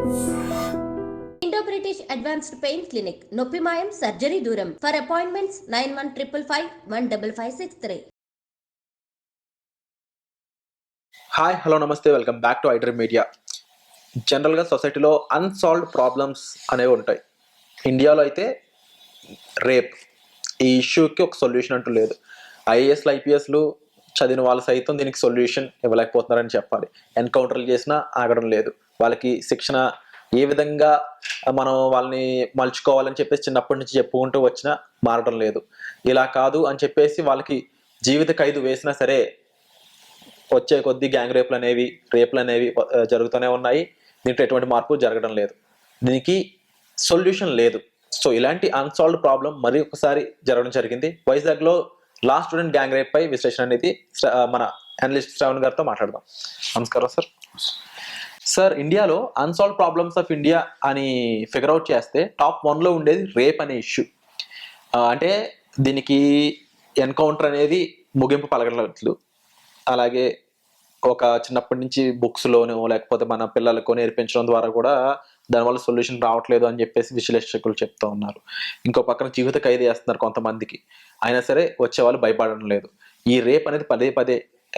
Indo-British Advanced Pain Clinic, Noppimayam Surgery Duram. For appointments 9155515563. Hi hello నమస్తే, welcome back to iDream media. జనరల్గా సొసైటీలో unsolved problems అనేవి ఉంటాయి. ఇండియాలో అయితే రేప్ ఈ ఇష్యూకి ఒక సొల్యూషన్ అంటూ లేదు. ఐఏఎస్లు ఐపీఎస్లు చదివిన వాళ్ళు సైతం దీనికి సొల్యూషన్ ఇవ్వలేకపోతున్నారని చెప్పాలి. ఎన్కౌంటర్లు చేసినా ఆగడం లేదు. వాళ్ళకి శిక్షణ ఏ విధంగా మనం వాళ్ళని మలుచుకోవాలని చెప్పేసి చిన్నప్పటి నుంచి చెప్పుకుంటూ వచ్చినా మారడం లేదు. ఇలా కాదు అని చెప్పేసి వాళ్ళకి జీవిత ఖైదు వేసినా సరే వచ్చే కొద్ది గ్యాంగ్ రేపులు అనేవి జరుగుతూనే ఉన్నాయి. దీంట్లో ఎటువంటి మార్పు జరగడం లేదు. దీనికి సొల్యూషన్ లేదు. సో ఇలాంటి అన్సాల్వ్డ్ ప్రాబ్లం మరి ఒకసారి జరగడం జరిగింది. వైజాగ్లో లా స్టూడెంట్ గ్యాంగ్ రేప్ పై విశ్లేషణ అనేది మన అనలిస్ట్ శ్రవణ్ గారితో మాట్లాడదాం. నమస్కారం సార్. సార్, ఇండియాలో అన్సాల్వ్ ప్రాబ్లమ్స్ ఆఫ్ ఇండియా అని ఫిగర్ అవుట్ చేస్తే టాప్ 1లో ఉండేది రేప్ అనే ఇష్యూ. అంటే దీనికి ఎన్కౌంటర్ అనేది ముగింపు పలకట్లు, అలాగే ఒక చిన్నప్పటి నుంచి బుక్స్లోనో లేకపోతే మన పిల్లలకు నేర్పించడం ద్వారా కూడా దానివల్ల సొల్యూషన్ రావట్లేదు అని చెప్పేసి విశ్లేషకులు చెప్తూ ఉన్నారు. ఇంకో పక్కన జీవిత ఖైదు చేస్తున్నారు కొంతమందికి, అయినా సరే వచ్చే వాళ్ళు భయపడడం లేదు. ఈ రేప్ అనేది పదే పదే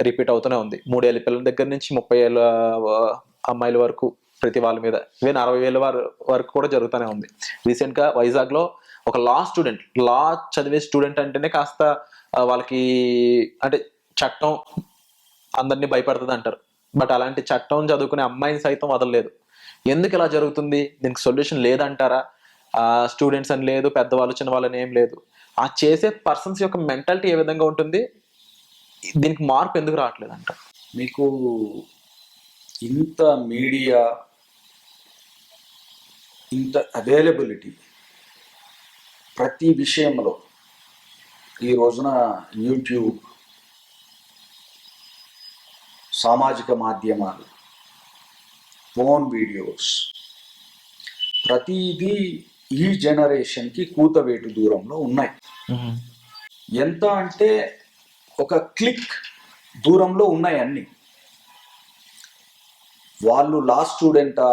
రిపీట్ అవుతూనే ఉంది. 3 ఏళ్ళ పిల్లల దగ్గర నుంచి 30 ఏళ్ళ అమ్మాయిల వరకు ప్రతి వాళ్ళ మీద, ఈవెన్ 60 ఏళ్ళ వరకు కూడా జరుగుతూనే ఉంది. రీసెంట్గా వైజాగ్లో ఒక లా చదివే స్టూడెంట్ అంటేనే కాస్త వాళ్ళకి అంటే చట్టం అందరినీ భయపడుతుంది అంటారు. బట్ అలాంటి చట్టం చదువుకునే అమ్మాయిని సైతం వదలలేదు. ఎందుకు ఇలా జరుగుతుంది? దీనికి సొల్యూషన్ లేదంటారా? స్టూడెంట్స్ అని లేదు, పెద్దవాళ్ళు చిన్నవాళ్ళని ఏం లేదు. ఆ చేసే పర్సన్స్ యొక్క మెంటాలిటీ ఏ విధంగా ఉంటుంది? దీనికి మార్పు ఎందుకు రావట్లేదు అంటారు? మీకు ఇంత మీడియా, ఇంత అవైలబిలిటీ ప్రతి విషయంలో ఈ రోజున యూట్యూబ్, సామాజిక మాధ్యమాలు, ఫోన్ వీడియోస్, ప్రతిదీ ఈ జనరేషన్కి కూతవేటు దూరంలో ఉన్నాయి. ఎంత అంటే ఒక క్లిక్ దూరంలో ఉన్నాయి అన్నీ. వాళ్ళు లా స్టూడెంటా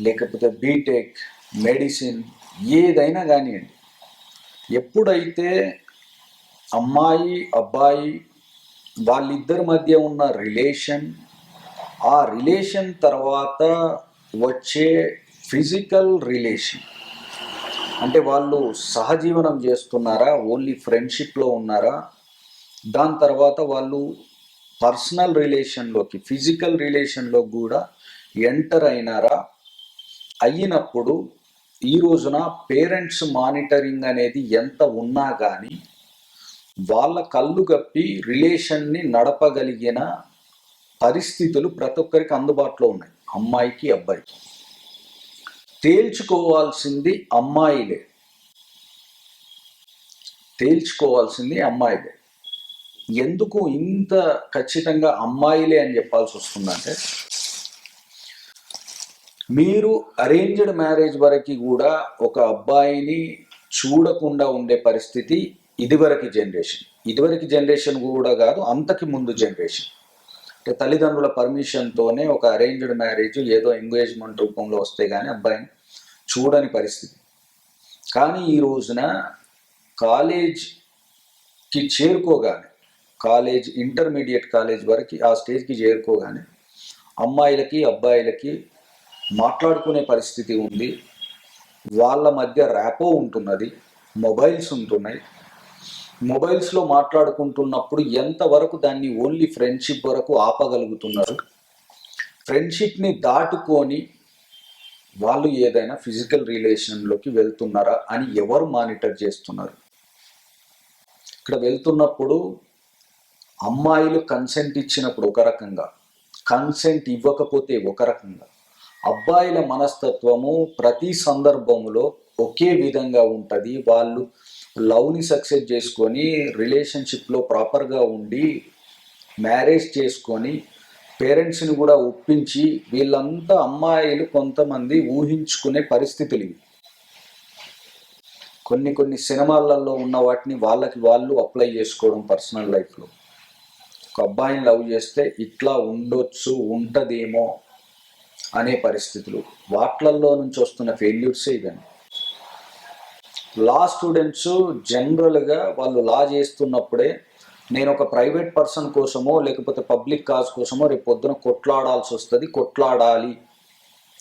లేకపోతే బీటెక్, మెడిసిన్, ఏదైనా కానివ్వండి, ఎప్పుడైతే అమ్మాయి అబ్బాయి వాళ్ళిద్దరి మధ్య ఉన్న రిలేషన్, ఆ రిలేషన్ తర్వాత వచ్చే ఫిజికల్ రిలేషన్, అంటే వాళ్ళు సహజీవనం చేస్తున్నారా, ఓన్లీ ఫ్రెండ్షిప్లో ఉన్నారా, దాని తర్వాత వాళ్ళు పర్సనల్ రిలేషన్లోకి, ఫిజికల్ రిలేషన్లో కూడా ఎంటర్ అయినప్పుడు ఈ రోజున పేరెంట్స్ మానిటరింగ్ అనేది ఎంత ఉన్నా కానీ వాళ్ళ కళ్ళు గప్పి రిలేషన్ని నడపగలిగిన పరిస్థితులు ప్రతి ఒక్కరికి అందుబాటులో ఉన్నాయి. అమ్మాయికి అబ్బాయికి తేల్చుకోవాల్సింది అమ్మాయిలే. ఎందుకు ఇంత ఖచ్చితంగా అమ్మాయిలే అని చెప్పాల్సి వస్తుందంటే, మీరు అరేంజ్డ్ మ్యారేజ్ వరకు కూడా ఒక అబ్బాయిని చూడకుండా ఉండే పరిస్థితి ఇదివరకు జనరేషన్ కూడా కాదు, అంతకి ముందు జనరేషన్. అంటే తల్లిదండ్రుల పర్మిషన్తోనే ఒక అరేంజ్డ్ మ్యారేజ్ ఏదో ఎంగేజ్మెంట్ రూపంలో వస్తే కానీ అబ్బాయిని చూడని పరిస్థితి. కానీ ఈ రోజున కాలేజ్కి చేరుకోగానే, ఇంటర్మీడియట్ కాలేజ్ వరకు ఆ స్టేజ్కి చేరుకోగానే అమ్మాయిలకి అబ్బాయిలకి మాట్లాడుకునే పరిస్థితి ఉంది. వాళ్ళ మధ్య ర్యాపో ఉంటున్నది, మొబైల్స్ ఉంటున్నాయి. మొబైల్స్లో మాట్లాడుకుంటున్నప్పుడు ఎంతవరకు దాన్ని ఓన్లీ ఫ్రెండ్షిప్ వరకు ఆపగలుగుతున్నారు, ఫ్రెండ్షిప్ని దాటుకొని వాళ్ళు ఏదైనా ఫిజికల్ రిలేషన్లోకి వెళ్తున్నారా అని ఎవరు మానిటర్ చేస్తున్నారు? ఇక్కడ వెళ్తున్నప్పుడు అమ్మాయిలు కన్సెంట్ ఇచ్చినప్పుడు ఒక రకంగా, కన్సెంట్ ఇవ్వకపోతే ఒక రకంగా, అబ్బాయిల మనస్తత్వము ప్రతి సందర్భంలో ఒకే విధంగా ఉంటుంది. వాళ్ళు లవ్ని సక్సెస్ చేసుకొని రిలేషన్షిప్లో ప్రాపర్గా ఉండి మ్యారేజ్ చేసుకొని పేరెంట్స్ని కూడా ఒప్పించి, వీళ్ళంతా అమ్మాయిలు కొంతమంది ఊహించుకునే పరిస్థితులు ఇవి. కొన్ని సినిమాలలో ఉన్న వాటిని వాళ్ళకి వాళ్ళు అప్లై చేసుకోవడం పర్సనల్ లైఫ్లో. ఒక అబ్బాయిని లవ్ చేస్తే ఇట్లా ఉండొచ్చు, ఉంటుందేమో అనే పరిస్థితులు, వాట్లల్లో నుంచి వస్తున్న ఫెయిల్యూర్సే ఇవన్నీ. లా స్టూడెంట్స్ జనరల్గా వాళ్ళు లా చేస్తున్నప్పుడే నేను ఒక ప్రైవేట్ పర్సన్ కోసమో లేకపోతే పబ్లిక్ కాజ్ కోసమో రేపు పొద్దున కొట్లాడాల్సి వస్తుంది, కొట్లాడాలి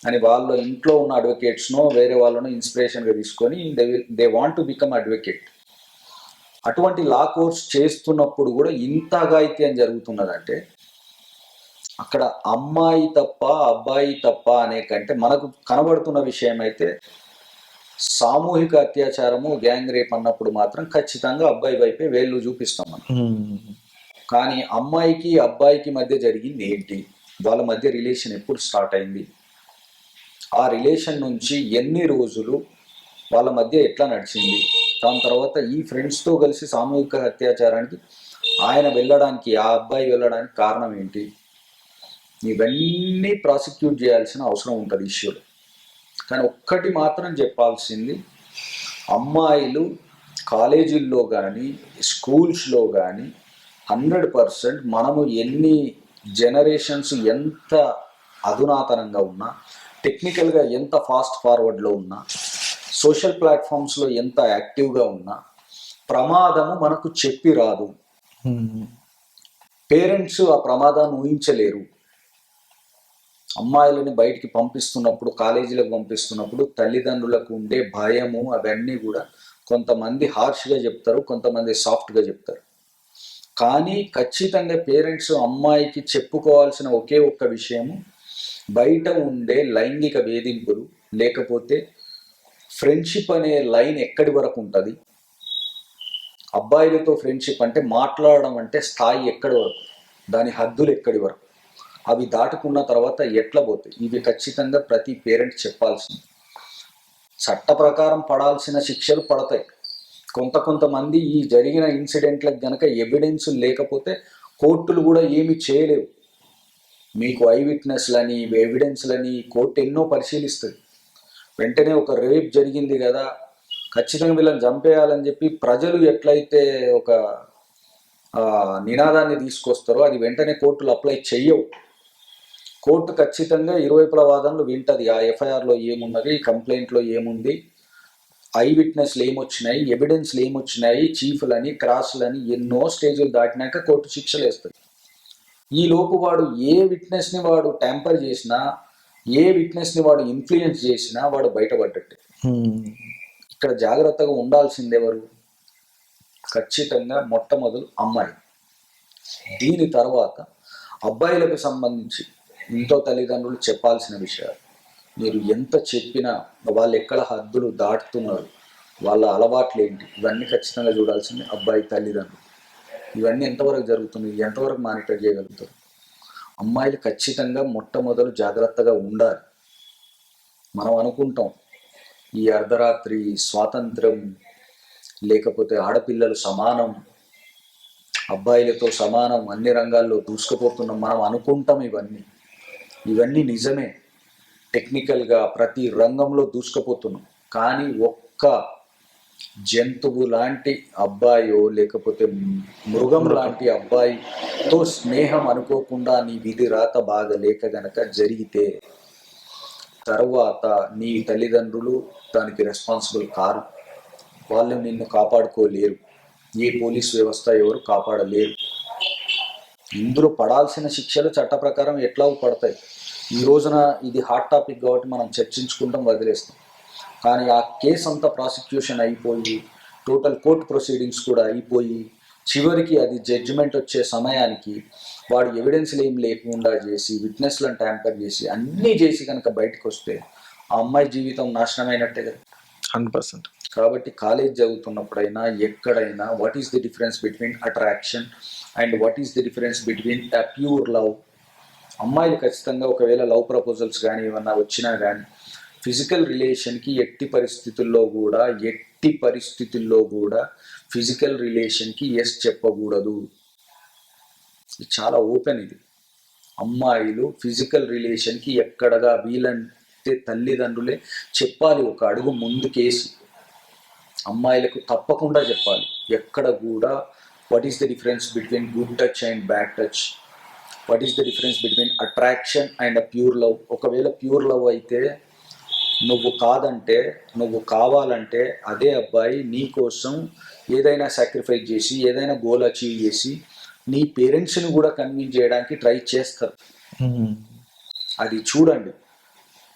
అని వాళ్ళ ఇంట్లో ఉన్న అడ్వకేట్స్నో వేరే వాళ్ళను ఇన్స్పిరేషన్గా తీసుకొని they want to become advocate. అటువంటి లా కోర్స్ చేస్తున్నప్పుడు కూడా ఇంత అఘాయిత్యం జరుగుతున్నదంటే అక్కడ అమ్మాయి తప్ప అబ్బాయి తప్ప అనే కంటే మనకు కనబడుతున్న విషయం అయితే సామూహిక అత్యాచారము, గ్యాంగ్ రేప్ అన్నప్పుడు మాత్రం ఖచ్చితంగా అబ్బాయి వైపే వేళ్ళు చూపిస్తాం మనం. కానీ అమ్మాయికి అబ్బాయికి మధ్య జరిగింది ఏంటి, వాళ్ళ మధ్య రిలేషన్ ఎప్పుడు స్టార్ట్ అయింది, ఆ రిలేషన్ నుంచి ఎన్ని రోజులు వాళ్ళ మధ్య ఎట్లా నడిచింది, దాని తర్వాత ఈ ఫ్రెండ్స్తో కలిసి సామూహిక అత్యాచారానికి ఆయన వెళ్ళడానికి, ఆ అబ్బాయి వెళ్ళడానికి కారణం ఏంటి, ఇవన్నీ ప్రాసిక్యూట్ చేయాల్సిన అవసరం ఉంటుంది ఇష్యూలో. కానీ ఒక్కటి మాత్రం చెప్పాల్సింది, అమ్మాయిలు కాలేజీల్లో కానీ స్కూల్స్లో కానీ 100% మనము ఎన్ని జనరేషన్స్ ఎంత అధునాతనంగా ఉన్నా, టెక్నికల్గా ఎంత ఫాస్ట్ ఫార్వర్డ్లో ఉన్నా, సోషల్ ప్లాట్ఫామ్స్లో ఎంత యాక్టివ్గా ఉన్నా ప్రమాదము మనకు చెప్పి రాదు. పేరెంట్స్ ఆ ప్రమాదాన్ని ఊహించలేరు. అమ్మాయిలని బయటికి పంపిస్తున్నప్పుడు, కాలేజీలకు పంపిస్తున్నప్పుడు తల్లిదండ్రులకు ఉండే భయము అవన్నీ కూడా కొంతమంది హార్ష్గా చెప్తారు, కొంతమంది సాఫ్ట్గా చెప్తారు. కానీ ఖచ్చితంగా పేరెంట్స్ అమ్మాయికి చెప్పుకోవాల్సిన ఒకే ఒక్క విషయము, బయట ఉండే లైంగిక వేధింపులు లేకపోతే ఫ్రెండ్షిప్ అనే లైన్ ఎక్కడి వరకు ఉంటుంది, అబ్బాయిలతో ఫ్రెండ్షిప్ అంటే మాట్లాడడం అంటే స్థాయి ఎక్కడి వరకు, దాని హద్దులు ఎక్కడి వరకు, అవి దాటుకున్న తర్వాత ఎట్లా పోతాయి, ఇవి ఖచ్చితంగా ప్రతి పేరెంట్ చెప్పాల్సింది. చట్ట ప్రకారం పడాల్సిన శిక్షలు పడతాయి. కొంతమంది ఈ జరిగిన ఇన్సిడెంట్లకు గనక ఎవిడెన్స్ లేకపోతే కోర్టులు కూడా ఏమి చేయలేవు. మీకు ఐ విట్నెస్లని, ఎవిడెన్స్లని కోర్టు ఎన్నో పరిశీలిస్తుంది. వెంటనే ఒక రేప్ జరిగింది కదా, ఖచ్చితంగా వీళ్ళని చంపేయాలని చెప్పి ప్రజలు ఎట్లయితే ఒక నినాదాన్ని తీసుకొస్తారో అది వెంటనే కోర్టులు అప్లై చెయ్యవు. కోర్టు ఖచ్చితంగా ఇరువైపుల వాదనలు వింటది. ఆ ఎఫ్ఐఆర్లో ఏమున్నది, కంప్లైంట్లో ఏముంది, ఐ విట్నెస్లు ఏమొచ్చినాయి, ఎవిడెన్స్లు ఏమొచ్చినాయి, చీఫ్లని, క్రాస్లని ఎన్నో స్టేజ్లు దాటినాక కోర్టు శిక్షలు వేస్తుంది. ఈ లోపు వాడు ఏ విట్నెస్ని వాడు ట్యాంపర్ చేసినా, ఏ విట్నెస్ని వాడు ఇన్ఫ్లుయెన్స్ చేసినా వాడు బయటపడ్డట్టే. ఇక్కడ జాగ్రత్తగా ఉండాల్సింది ఎవరు? ఖచ్చితంగా మొట్టమొదలు అమ్మాయి. దీని తర్వాత అబ్బాయిలకు సంబంధించి ఇంట్లో తల్లిదండ్రులు చెప్పాల్సిన విషయాలు. మీరు ఎంత చెప్పినా వాళ్ళు ఎక్కడ హద్దులు దాటుతున్నారు, వాళ్ళ అలవాట్లు ఏంటి, ఇవన్నీ ఖచ్చితంగా చూడాల్సింది అబ్బాయి తల్లిదండ్రులు. ఇవన్నీ ఎంతవరకు జరుగుతుంది, ఎంతవరకు మానిటర్ చేయగలుగుతారు? అమ్మాయిలు ఖచ్చితంగా మొట్టమొదలు జాగ్రత్తగా ఉండాలి. మనం అనుకుంటాం ఈ అర్ధరాత్రి స్వాతంత్రం, లేకపోతే ఆడపిల్లలు సమానం, అబ్బాయిలతో సమానం, అన్ని రంగాల్లో దూసుకుపోతున్నాం మనం అనుకుంటాం. ఇవన్నీ నిజమే. టెక్నికల్గా ప్రతి రంగంలో దూసుకుపోతున్నాం. కానీ ఒక్క జంతువు లాంటి అబ్బాయో లేకపోతే మృగం లాంటి అబ్బాయితో స్నేహం అనుకోకుండా నీ విధి రాత బాగా లేక గనక జరిగితే తర్వాత నీ తల్లిదండ్రులు దానికి రెస్పాన్సిబుల్ కారు. వాళ్ళు నిన్ను కాపాడుకోలేరు. ఏ పోలీస్ వ్యవస్థ ఎవరు కాపాడలేరు. ఇందులో పడాల్సిన శిక్షలు చట్ట ప్రకారం ఎట్లా పడతాయి. ఈ రోజున ఇది హాట్ టాపిక్ కాబట్టి మనం చర్చించుకుంటాం, వదిలేస్తాం. కానీ ఆ కేసు అంతా ప్రాసిక్యూషన్ అయిపోయి టోటల్ కోర్ట్ ప్రొసీడింగ్స్ కూడా అయిపోయి చివరికి అది జడ్జిమెంట్ వచ్చే సమయానికి వాడు ఎవిడెన్స్లు ఏం లేకుండా చేసి, విట్నెస్లను ట్యాంపర్ చేసి, అన్నీ చేసి కనుక బయటకు వస్తే ఆ అమ్మాయి జీవితం నాశనమైనట్టే కదా. 100%. కాబట్టి కాలేజ్ చదువుతున్నప్పుడైనా ఎక్కడైనా what is the difference between attraction and what is the difference between a pure love. అమ్మాయిలు ఖచ్చితంగా ఒకవేళ లవ్ ప్రపోజల్స్ కానీ ఏమన్నా వచ్చినా కానీ ఫిజికల్ రిలేషన్కి ఎట్టి పరిస్థితుల్లో కూడా ఫిజికల్ రిలేషన్కి ఎస్ చెప్పకూడదు. ఇది చాలా ఓపెన్. ఇది అమ్మాయిలు ఫిజికల్ రిలేషన్కి ఎక్కడగా వీలంటే తల్లిదండ్రులే చెప్పాలి. ఒక అడుగు ముందుకేసి అమ్మాయిలకు తప్పకుండా చెప్పాలి. ఎక్కడ కూడా what is the difference between good touch and bad touch, what is the difference between attraction and pure love? ఒకవేళ ప్యూర్ లవ్ అయితే నువ్వు కాదంటే, నువ్వు కావాలంటే అదే అబ్బాయి నీ కోసం ఏదైనా సాక్రిఫైస్ చేసి, ఏదైనా గోల్ అచీవ్ చేసి, నీ పేరెంట్స్ని కూడా కన్విన్స్ చేయడానికి ట్రై చేస్తారు. అది చూడండి.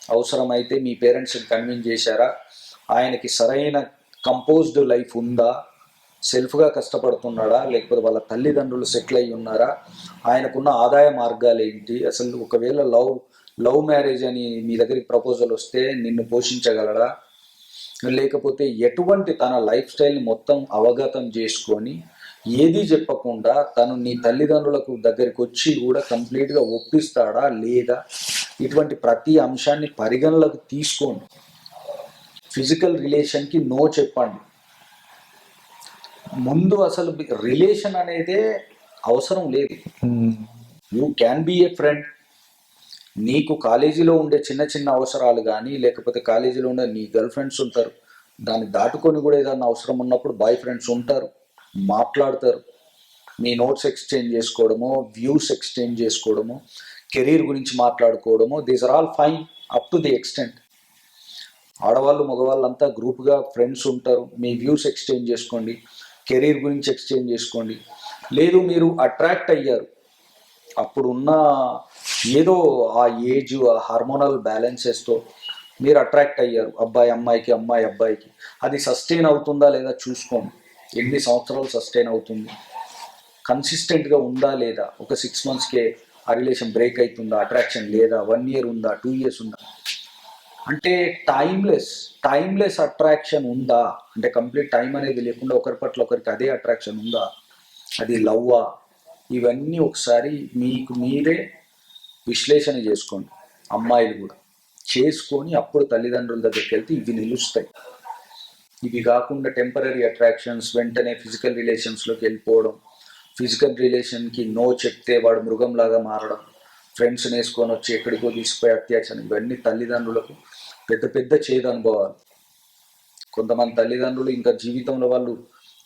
అవసరమైతే మీ పేరెంట్స్ని కన్విన్స్ చేశారా, ఆయనకి సరైన కంపోజ్డ్ లైఫ్ ఉందా, సెల్ఫ్గా కష్టపడుతున్నాడా, లేకపోతే వాళ్ళ తల్లిదండ్రులు సెటిల్ అయి ఉన్నారా, ఆయనకున్న ఆదాయ మార్గాలు ఏంటి, అసలు ఒకవేళ లవ్ మ్యారేజ్ అని మీ దగ్గరికి ప్రపోజల్ వస్తే నిన్ను పోషించగలడా, లేకపోతే ఎటువంటి తన లైఫ్ స్టైల్ని మొత్తం అవగతం చేసుకొని ఏది చెప్పకుండా తను నీ తల్లిదండ్రులకు దగ్గరికి వచ్చి కూడా కంప్లీట్గా ఒప్పిస్తాడా లేదా, ఇటువంటి ప్రతి అంశాన్ని పరిగణలోకి తీసుకోండి. ఫిజికల్ రిలేషన్కి నో చెప్పండి. ముందు అసలు రిలేషన్ అనేదే అవసరం లేదు. You can be a friend. నీకు కాలేజీలో ఉండే చిన్న చిన్న అవసరాలు కానీ, లేకపోతే కాలేజీలో ఉండే నీ గర్ల్ ఫ్రెండ్స్ ఉంటారు, దాన్ని దాటుకొని కూడా ఏదైనా అవసరం ఉన్నప్పుడు బాయ్ ఫ్రెండ్స్ ఉంటారు, మాట్లాడతారు. మీ నోట్స్ ఎక్స్చేంజ్ చేసుకోవడము, వ్యూస్ ఎక్స్చేంజ్ చేసుకోవడము, కెరీర్ గురించి మాట్లాడుకోవడము, these are all fine up to the extent. ఆడవాళ్ళు మగవాళ్ళు అంతా గ్రూప్గా ఫ్రెండ్స్ ఉంటారు, మీ వ్యూస్ ఎక్స్చేంజ్ చేసుకోండి, కెరీర్ గురించి ఎక్స్చేంజ్ చేసుకోండి. లేదు మీరు అట్రాక్ట్ అయ్యారు, అప్పుడున్న ఏదో ఆ ఏజ్, ఆ హార్మోనల్ బ్యాలెన్సెస్తో మీరు అట్రాక్ట్ అయ్యారు, అబ్బాయి అమ్మాయికి, అమ్మాయి అబ్బాయికి. అది సస్టైన్ అవుతుందా లేదా చూసుకోండి. ఎన్ని సంవత్సరాలు సస్టైన్ అవుతుంది, కన్సిస్టెంట్గా ఉందా లేదా, ఒక 6 monthsకే ఆ రిలేషన్ బ్రేక్ అవుతుందా, అట్రాక్షన్ లేదా, 1 year ఉందా, 2 years ఉందా, అంటే టైమ్లెస్ అట్రాక్షన్ ఉందా, అంటే కంప్లీట్ టైం అనేది లేకుండా ఒకరి పట్ల ఒకరికి అదే అట్రాక్షన్ ఉందా, అది లవ్వా, ఇవన్నీ ఒకసారి మీకు మీరే విశ్లేషణ చేసుకోండి. అమ్మాయిలు కూడా చేసుకొని అప్పుడు తల్లిదండ్రుల దగ్గరికి వెళ్తే ఇవి నిలుస్తాయి. ఇవి కాకుండా టెంపరీ అట్రాక్షన్స్, వెంటనే ఫిజికల్ రిలేషన్స్లోకి వెళ్ళిపోవడం, ఫిజికల్ రిలేషన్కి నో చెప్తే వాడు మృగంలాగా మారడం, ఫ్రెండ్స్ని వేసుకొని వచ్చి ఎక్కడికో తీసుకుపోయి అత్యాచారం, ఇవన్నీ తల్లిదండ్రులకు పెద్ద పెద్ద చేదు అనుభవాలు. కొంతమంది తల్లిదండ్రులు ఇంకా జీవితంలో వాళ్ళు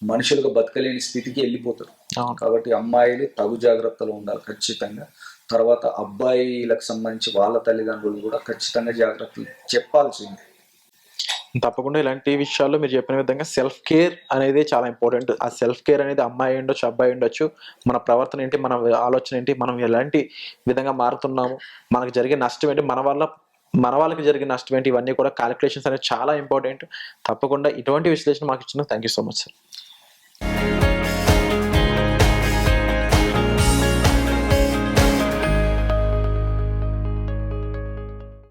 మనుషులుగా బతకలేని స్థితికి వెళ్ళిపోతారు. కాబట్టి అమ్మాయిలు తగు జాగ్రత్తలు ఉండాలి ఖచ్చితంగా. తర్వాత అబ్బాయిలకు సంబంధించి వాళ్ళ తల్లిదండ్రులు కూడా ఖచ్చితంగా జాగ్రత్తలు చెప్పాల్సిందే. తప్పకుండా ఇలాంటి విషయాల్లో మీరు చెప్పిన విధంగా సెల్ఫ్ కేర్ అనేది చాలా ఇంపార్టెంట్. ఆ సెల్ఫ్ కేర్ అనేది అమ్మాయి ఉండొచ్చు, అబ్బాయి ఉండొచ్చు. మన ప్రవర్తన ఏంటి, మన ఆలోచన ఏంటి, మనం ఎలాంటి విధంగా మారుతున్నాము, మనకు జరిగే నష్టం ఏంటి, మన వాళ్ళకి జరిగే నష్టం ఏంటి, ఇవన్నీ కూడా క్యాలిక్యులేషన్స్ అనేది చాలా ఇంపార్టెంట్. తప్పకుండా ఇటువంటి విశ్లేషణ మాకు ఇచ్చిన thank you so much sir.